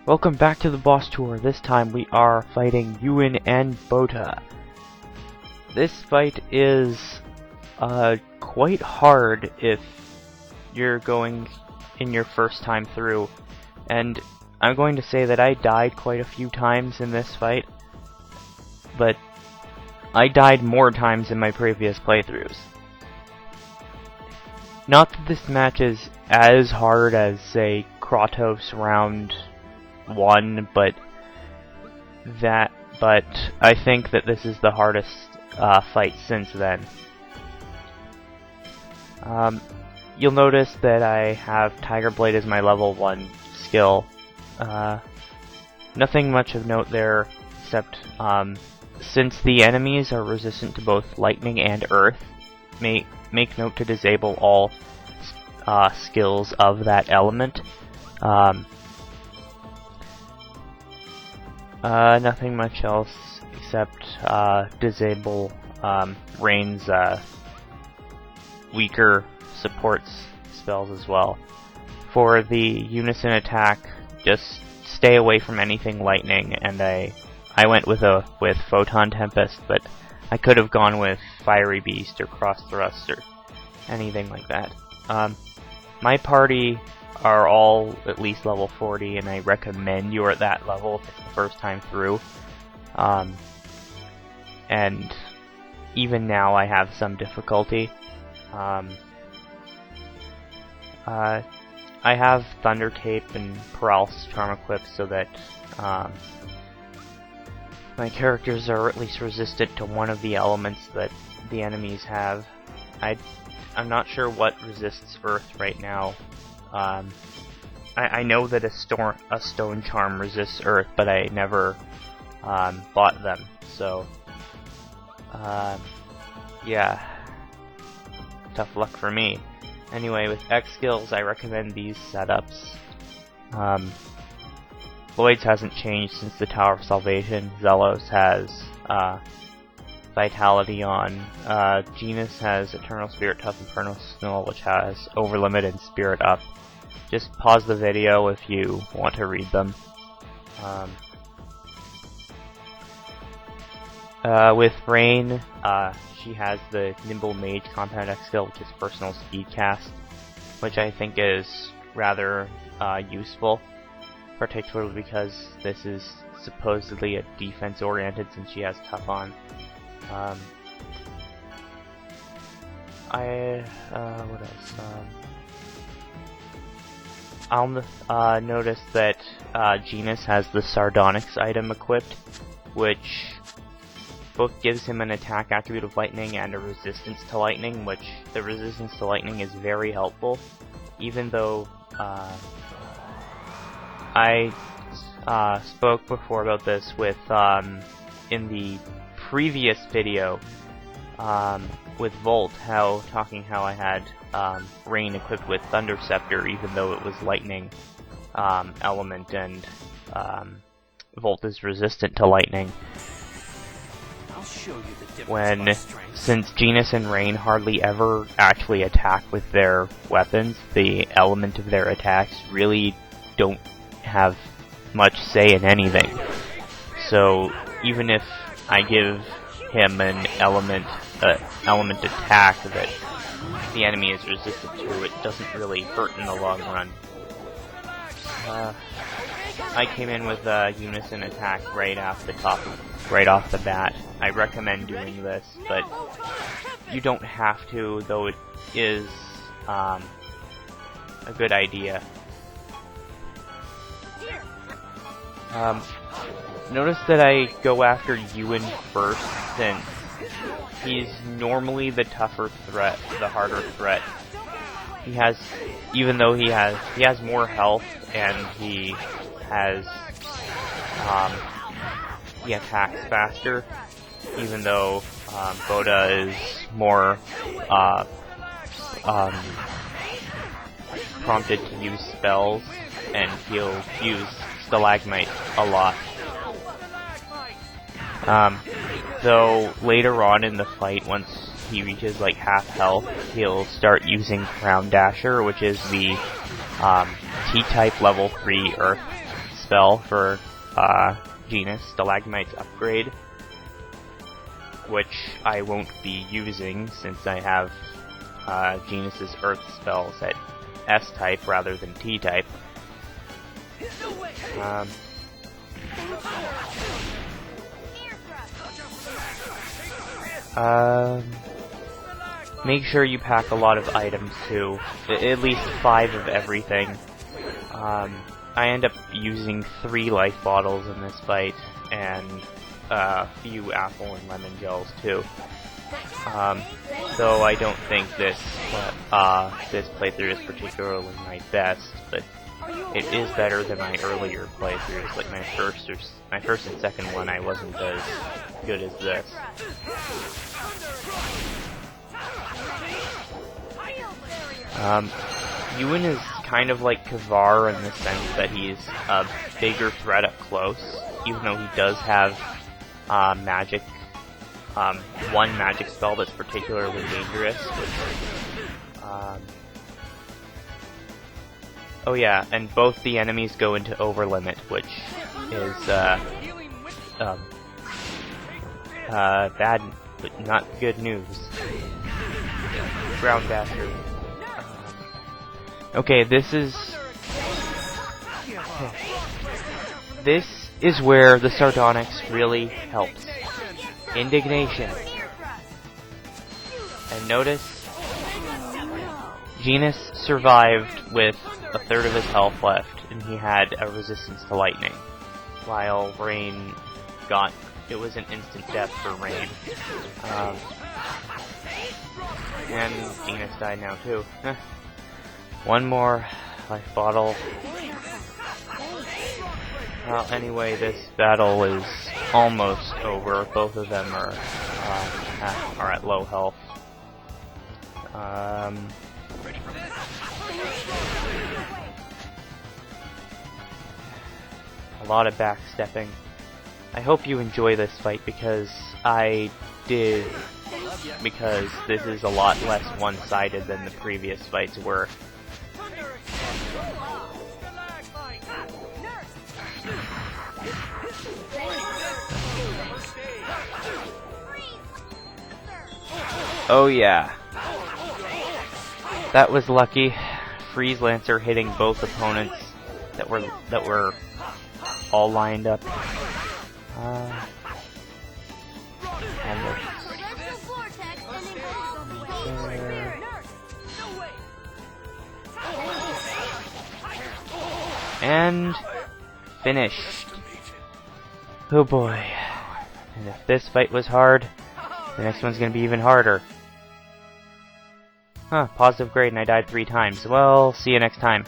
Welcome back to the boss tour. This time we are fighting Yuan and Botta. This fight is quite hard if you're going in your first time through, and I'm going to say that I died quite a few times in this fight, but I died more times in my previous playthroughs. Not that this match is as hard as, say, Kratos round 1, but I think that this is the hardest fight since then. You'll notice that I have Tiger Blade as my level 1 skill. Nothing much of note there, except since the enemies are resistant to both lightning and earth, make note to disable all skills of that element. Nothing much else except disable Rain's weaker supports spells as well. For the unison attack, just stay away from anything lightning, and I went with Photon Tempest, but I could have gone with Fiery Beast or Cross Thrust or anything like that. My party are all at least level 40, and I recommend you're at that level if it's the first time through. And even now I have some difficulty. I have Thunder Cape and Paralysis Charm equipped so that my characters are at least resistant to one of the elements that the enemies have. I'm not sure what resists Earth right now. I know that a Stone Charm resists Earth, but I never bought them, so yeah, tough luck for me. Anyway, with X skills, I recommend these setups. Lloyd's hasn't changed since the Tower of Salvation. Zelos has Vitality on. Genus has Eternal Spirit, Tough Infernal Snow, which has Overlimit and Spirit Up. Just pause the video if you want to read them. With Rain, she has the Nimble Mage Compound X skill, which is Personal Speed Cast, which I think is rather useful, particularly because this is supposedly a defense-oriented since she has Tough on. What else? I'll notice that Genus has the Sardonyx item equipped, which both gives him an attack attribute of lightning and a resistance to lightning, which the resistance to lightning is very helpful, even though I spoke before about this with in the previous video with Volt, talking how I had Rain equipped with Thunder Scepter, even though it was lightning element, and Volt is resistant to lightning. Since Genus and Rain hardly ever actually attack with their weapons, the element of their attacks really don't have much say in anything. So even if I give him an element attack that the enemy is resistant to, it doesn't really hurt in the long run. I came in with a unison attack right off the bat. I recommend doing this, but you don't have to, though it is a good idea. Notice that I go after Yuan first, since he's normally the tougher threat, the harder threat. Even though he has more health, and he attacks faster, even though Botta is more prompted to use spells, and he'll use Stalagmite a lot. Though later on in the fight, once he reaches like half health, he'll start using Crown Dasher, which is the T-type level 3 Earth spell for Genus, Stalagmite's Upgrade, which I won't be using since I have Genus's Earth spells at S-type rather than T-type. Make sure you pack a lot of items too, at least 5 of everything. I end up using 3 life bottles in this fight, and a few apple and lemon gels too. Though I don't think this playthrough is particularly my best, but it is better than my earlier playthroughs. Like my first and second one, I wasn't as good as this. Yuan is kind of like Kavar in the sense that he's a bigger threat up close, even though he does have magic. One magic spell that's particularly dangerous. Oh yeah, and both the enemies go into Overlimit, which is bad, but not good news. Ground Bastard. Okay, this is where the Sardonyx really helps. Indignation. And notice, Genus survived with a third of his health left, and he had a resistance to lightning, while Rain it was an instant death for Rain. And Genus died now too. One more life bottle. Well, anyway, this battle is almost over. Both of them are at low health. A lot of backstepping. I hope you enjoy this fight because I did. Because this is a lot less one-sided than the previous fights were. Oh yeah. That was lucky. Freeze Lancer hitting both opponents that were all lined up. And finished. Oh boy. And if this fight was hard, the next one's gonna be even harder. Huh, positive grade and I died 3 times. Well, see you next time.